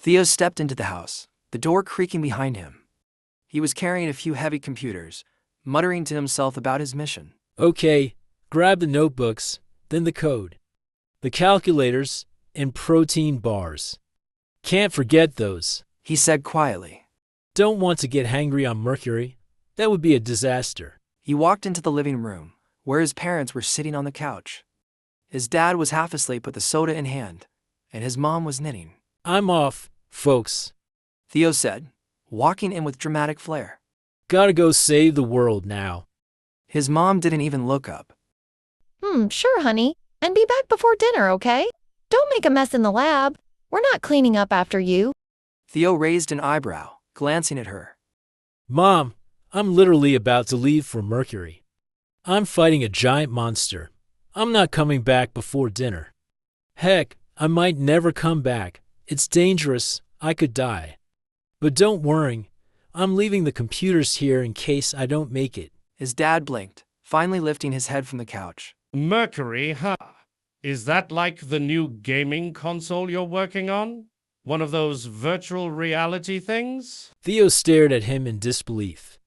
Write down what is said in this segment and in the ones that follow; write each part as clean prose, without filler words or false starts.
Theo stepped into the house, the door creaking behind him. He was carrying a few heavy computers, muttering to himself about his mission. Okay, grab the notebooks, then the code, the calculators, and protein bars. Can't forget those, He said quietly. Don't want to get hangry on Mercury. That would be a disaster. He walked into the living room, where his parents were sitting on the couch. His dad was half asleep with a soda in hand, and his mom was knitting. I'm off, folks. Theo said, walking in with dramatic flair. Gotta go save the world now. His mom didn't even look up. Sure, honey. And be back before dinner, okay? Don't make a mess in the lab. We're not cleaning up after you. Theo raised an eyebrow, glancing at her. Mom, I'm literally about to leave for Mercury. I'm fighting a giant monster. I'm not coming back before dinner. Heck, I might never come back. It's dangerous. I could die. But don't worry. I'm leaving the computers here in case I don't make it. His dad blinked, finally lifting his head from the couch. Mercury, huh? Is that like the new gaming console you're working on? One of those virtual reality things? Theo stared at him in disbelief.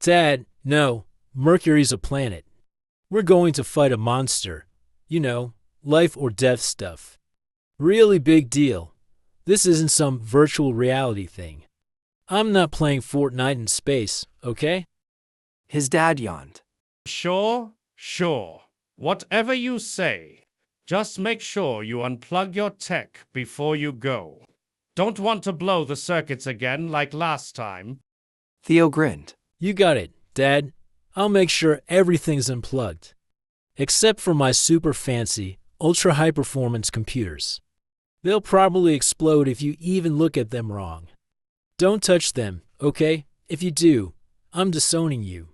Dad, no, Mercury's a planet. We're going to fight a monster. You know, life or death stuff. Really big deal. This isn't some virtual reality thing. I'm not playing Fortnite in space, okay? His dad yawned. Sure. Whatever you say. Just make sure you unplug your tech before you go. Don't want to blow the circuits again like last time. Theo grinned. You got it, Dad. I'll make sure everything's unplugged. Except for my super fancy, ultra high performance computers. They'll probably explode if you even look at them wrong. Don't touch them, okay? If you do, I'm disowning you.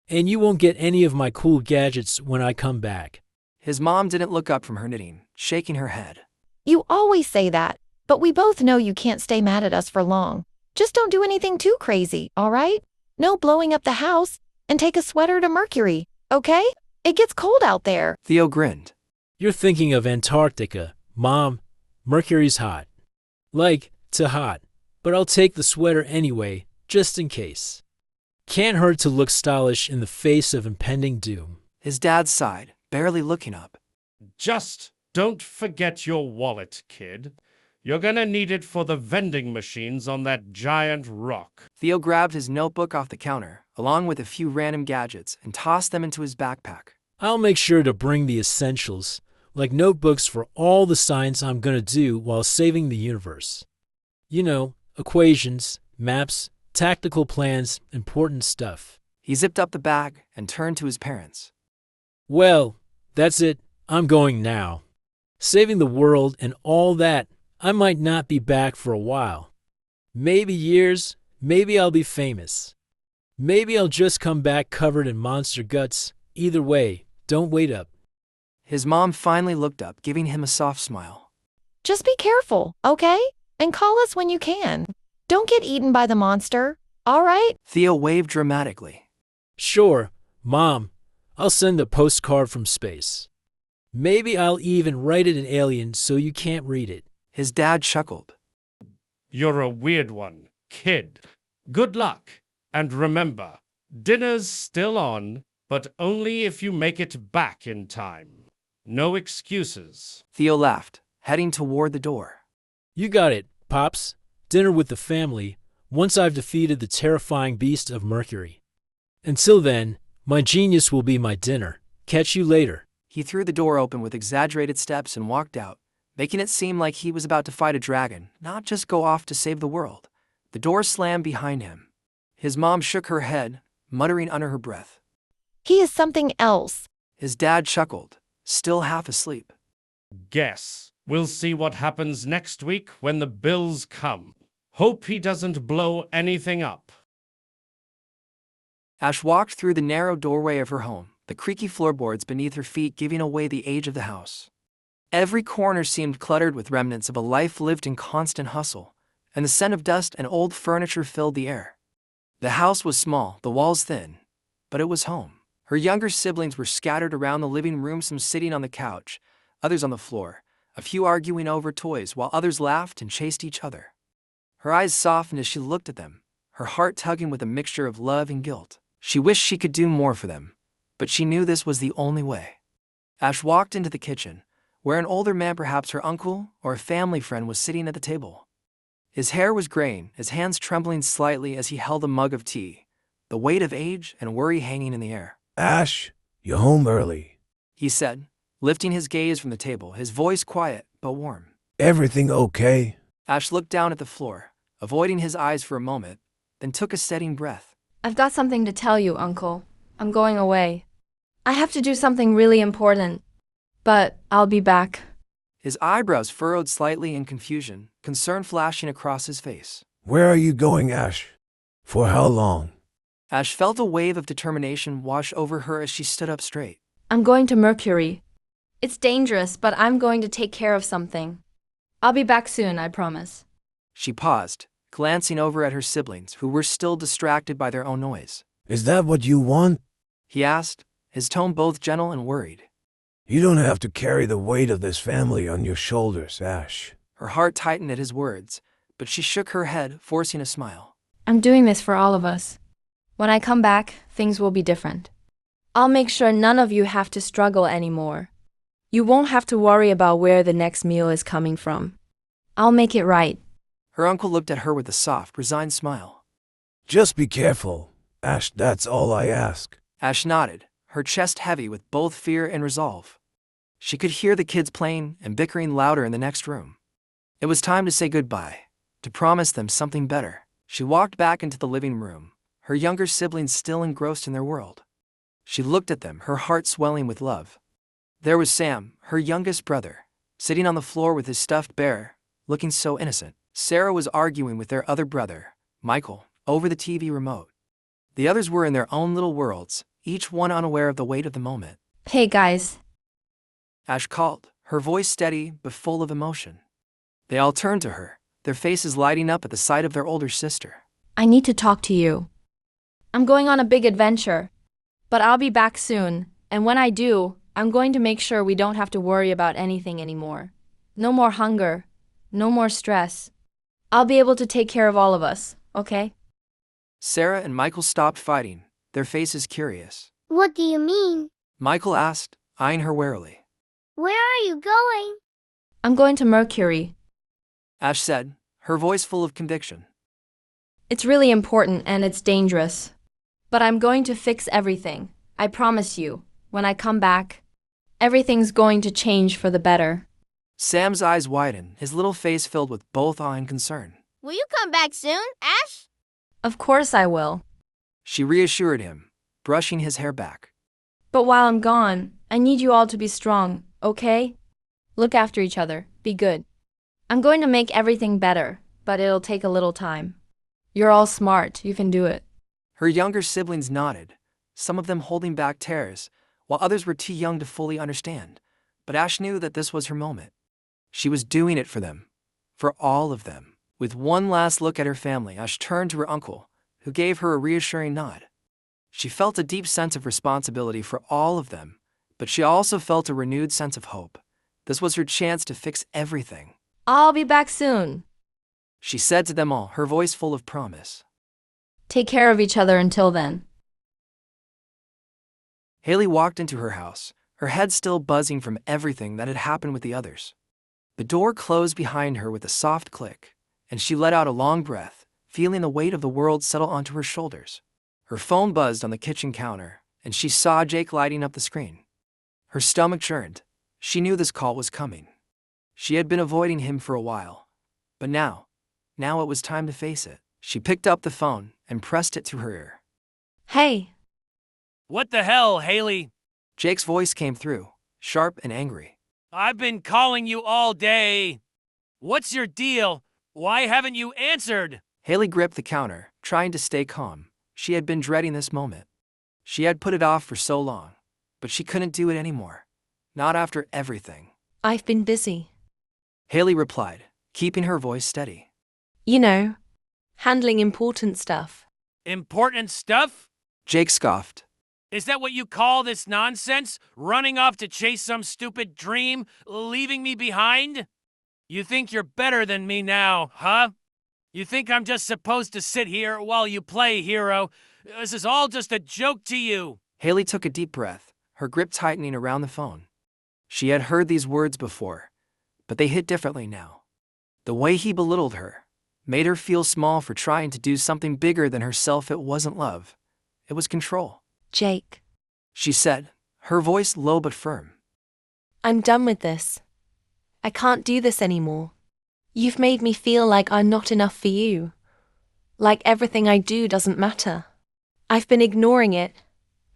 And you won't get any of my cool gadgets when I come back. His mom didn't look up from her knitting, shaking her head. You always say that, but we both know you can't stay mad at us for long. Just don't do anything too crazy, all right? No blowing up the house, and take a sweater to Mercury, okay? It gets cold out there. Theo grinned. You're thinking of Antarctica, Mom. Mercury's hot. Like, to hot. But I'll take the sweater anyway, just in case. Can't hurt to look stylish in the face of impending doom. His dad sighed, barely looking up. Just don't forget your wallet, kid. You're gonna need it for the vending machines on that giant rock. Theo grabbed his notebook off the counter, along with a few random gadgets, and tossed them into his backpack. I'll make sure to bring the essentials, like notebooks for all the science I'm gonna do while saving the universe. You know, equations, maps, tactical plans, important stuff. He zipped up the bag and turned to his parents. Well, that's it. I'm going now. Saving the world and all that, I might not be back for a while. Maybe years, maybe I'll be famous. Maybe I'll just come back covered in monster guts. Either way, don't wait up. His mom finally looked up, giving him a soft smile. Just be careful, okay? And call us when you can. Don't get eaten by the monster, all right? Theo waved dramatically. Sure, Mom. I'll send a postcard from space. Maybe I'll even write it in alien so you can't read it. His dad chuckled. You're a weird one, kid. Good luck. And remember, dinner's still on, but only if you make it back in time. No excuses. Theo laughed, heading toward the door. You got it, Pops. Dinner with the family, once I've defeated the terrifying beast of Mercury. Until then, my genius will be my dinner. Catch you later. He threw the door open with exaggerated steps and walked out, making it seem like he was about to fight a dragon, not just go off to save the world. The door slammed behind him. His mom shook her head, muttering under her breath. He is something else. His dad chuckled, still half asleep. Guess. We'll see what happens next week when the bills come. Hope he doesn't blow anything up. Ash walked through the narrow doorway of her home, the creaky floorboards beneath her feet giving away the age of the house. Every corner seemed cluttered with remnants of a life lived in constant hustle, and the scent of dust and old furniture filled the air. The house was small, the walls thin, but it was home. Her younger siblings were scattered around the living room, some sitting on the couch, others on the floor, a few arguing over toys while others laughed and chased each other. Her eyes softened as she looked at them, her heart tugging with a mixture of love and guilt. She wished she could do more for them, but she knew this was the only way. Ash walked into the kitchen, where an older man, perhaps her uncle or a family friend, was sitting at the table. His hair was graying, his hands trembling slightly as he held a mug of tea, the weight of age and worry hanging in the air. Ash, you're home early. He said, lifting his gaze from the table, his voice quiet but warm. Everything okay? Ash looked down at the floor, avoiding his eyes for a moment, then took a steadying breath. I've got something to tell you, Uncle. I'm going away. I have to do something really important, but I'll be back. His eyebrows furrowed slightly in confusion, concern flashing across his face. Where are you going, Ash? For how long? Ash felt a wave of determination wash over her as she stood up straight. I'm going to Mercury. It's dangerous, but I'm going to take care of something. I'll be back soon, I promise. She paused, glancing over at her siblings, who were still distracted by their own noise. Is that what you want? He asked, his tone both gentle and worried. You don't have to carry the weight of this family on your shoulders, Ash. Her heart tightened at his words, but she shook her head, forcing a smile. I'm doing this for all of us. When I come back, things will be different. I'll make sure none of you have to struggle anymore. You won't have to worry about where the next meal is coming from. I'll make it right. Her uncle looked at her with a soft, resigned smile. Just be careful, Ash, that's all I ask. Ash nodded, her chest heavy with both fear and resolve. She could hear the kids playing and bickering louder in the next room. It was time to say goodbye, to promise them something better. She walked back into the living room, her younger siblings still engrossed in their world. She looked at them, her heart swelling with love. There was Sam, her youngest brother, sitting on the floor with his stuffed bear, looking so innocent. Sarah was arguing with their other brother, Michael, over the TV remote. The others were in their own little worlds, each one unaware of the weight of the moment. Hey guys. Ash called, her voice steady but full of emotion. They all turned to her, their faces lighting up at the sight of their older sister. I need to talk to you. I'm going on a big adventure, but I'll be back soon, and when I do, I'm going to make sure we don't have to worry about anything anymore. No more hunger, no more stress. I'll be able to take care of all of us, okay? Sarah and Michael stopped fighting, their faces curious. What do you mean? Michael asked, eyeing her warily. Where are you going? I'm going to Mercury. Ash said, her voice full of conviction. It's really important and it's dangerous. But I'm going to fix everything, I promise you. When I come back, everything's going to change for the better. Sam's eyes widened, his little face filled with both awe and concern. Will you come back soon, Ash? Of course I will. She reassured him, brushing his hair back. But while I'm gone, I need you all to be strong, okay? Look after each other, be good. I'm going to make everything better, but it'll take a little time. You're all smart, you can do it. Her younger siblings nodded, some of them holding back tears, while others were too young to fully understand. But Ash knew that this was her moment. She was doing it for them, for all of them. With one last look at her family, Ash turned to her uncle, who gave her a reassuring nod. She felt a deep sense of responsibility for all of them, but she also felt a renewed sense of hope. This was her chance to fix everything. I'll be back soon. She said to them all, her voice full of promise. Take care of each other until then. Haley walked into her house, her head still buzzing from everything that had happened with the others. The door closed behind her with a soft click, and she let out a long breath, feeling the weight of the world settle onto her shoulders. Her phone buzzed on the kitchen counter, and she saw Jake lighting up the screen. Her stomach churned. She knew this call was coming. She had been avoiding him for a while, but now it was time to face it. She picked up the phone and pressed it to her ear. Hey. What the hell, Haley? Jake's voice came through, sharp and angry. I've been calling you all day. What's your deal? Why haven't you answered? Haley gripped the counter, trying to stay calm. She had been dreading this moment. She had put it off for so long, but she couldn't do it anymore. Not after everything. I've been busy. Haley replied, keeping her voice steady. You know, handling important stuff. Important stuff? Jake scoffed. Is that what you call this nonsense? Running off to chase some stupid dream, leaving me behind? You think you're better than me now, huh? You think I'm just supposed to sit here while you play hero? This is all just a joke to you. Haley took a deep breath, her grip tightening around the phone. She had heard these words before, but they hit differently now. The way he belittled her made her feel small for trying to do something bigger than herself. It wasn't love. It was control. Jake, She said, her voice low but firm. I'm done with this. I can't do this anymore. You've made me feel like I'm not enough for you. Like everything I do doesn't matter. I've been ignoring it,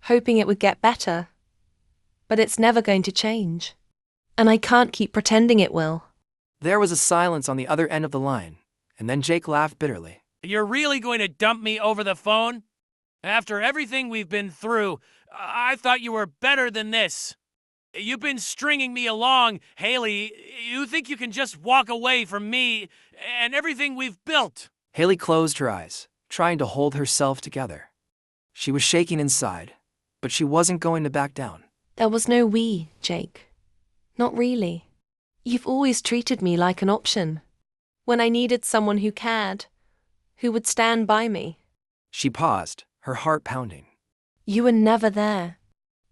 hoping it would get better. But it's never going to change. And I can't keep pretending it will. There was a silence on the other end of the line, and then Jake laughed bitterly. You're really going to dump me over the phone? After everything we've been through, I thought you were better than this. You've been stringing me along, Haley. You think you can just walk away from me and everything we've built? Haley closed her eyes, trying to hold herself together. She was shaking inside, but she wasn't going to back down. There was no we, Jake. Not really. You've always treated me like an option. When I needed someone who cared, who would stand by me. She paused, her heart pounding. You were never there.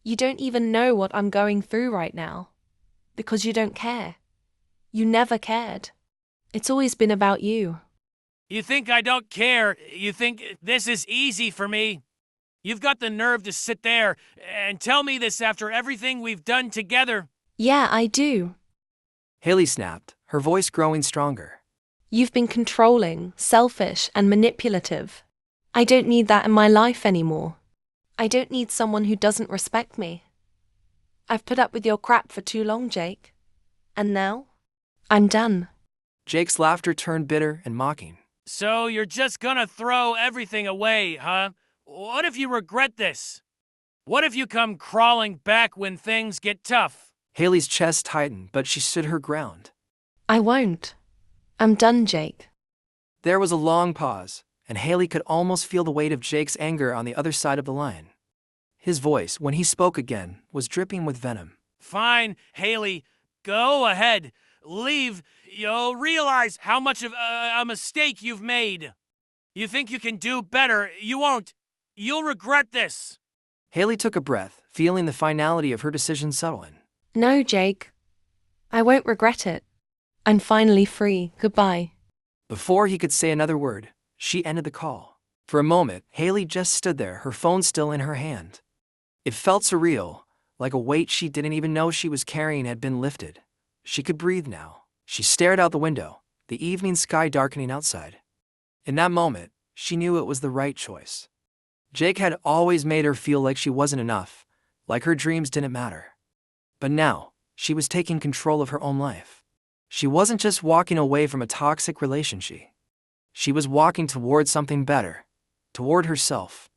You don't even know what I'm going through right now. Because you don't care. You never cared. It's always been about you. You think I don't care? You think this is easy for me? You've got the nerve to sit there and tell me this after everything we've done together. Yeah, I do. Haley snapped, her voice growing stronger. You've been controlling, selfish, and manipulative. I don't need that in my life anymore. I don't need someone who doesn't respect me. I've put up with your crap for too long, Jake. And now, I'm done. Jake's laughter turned bitter and mocking. So you're just gonna throw everything away, huh? What if you regret this? What if you come crawling back when things get tough? Haley's chest tightened, but she stood her ground. I won't. I'm done, Jake. There was a long pause, and Haley could almost feel the weight of Jake's anger on the other side of the line. His voice, when he spoke again, was dripping with venom. Fine, Haley. Go ahead. Leave. You'll realize how much of a mistake you've made. You think you can do better. You won't. You'll regret this. Haley took a breath, feeling the finality of her decision settle in. No, Jake. I won't regret it. I'm finally free. Goodbye. Before he could say another word, she ended the call. For a moment, Haley just stood there, her phone still in her hand. It felt surreal, like a weight she didn't even know she was carrying had been lifted. She could breathe now. She stared out the window, the evening sky darkening outside. In that moment, she knew it was the right choice. Jake had always made her feel like she wasn't enough, like her dreams didn't matter. But now, she was taking control of her own life. She wasn't just walking away from a toxic relationship. She was walking toward something better, toward herself.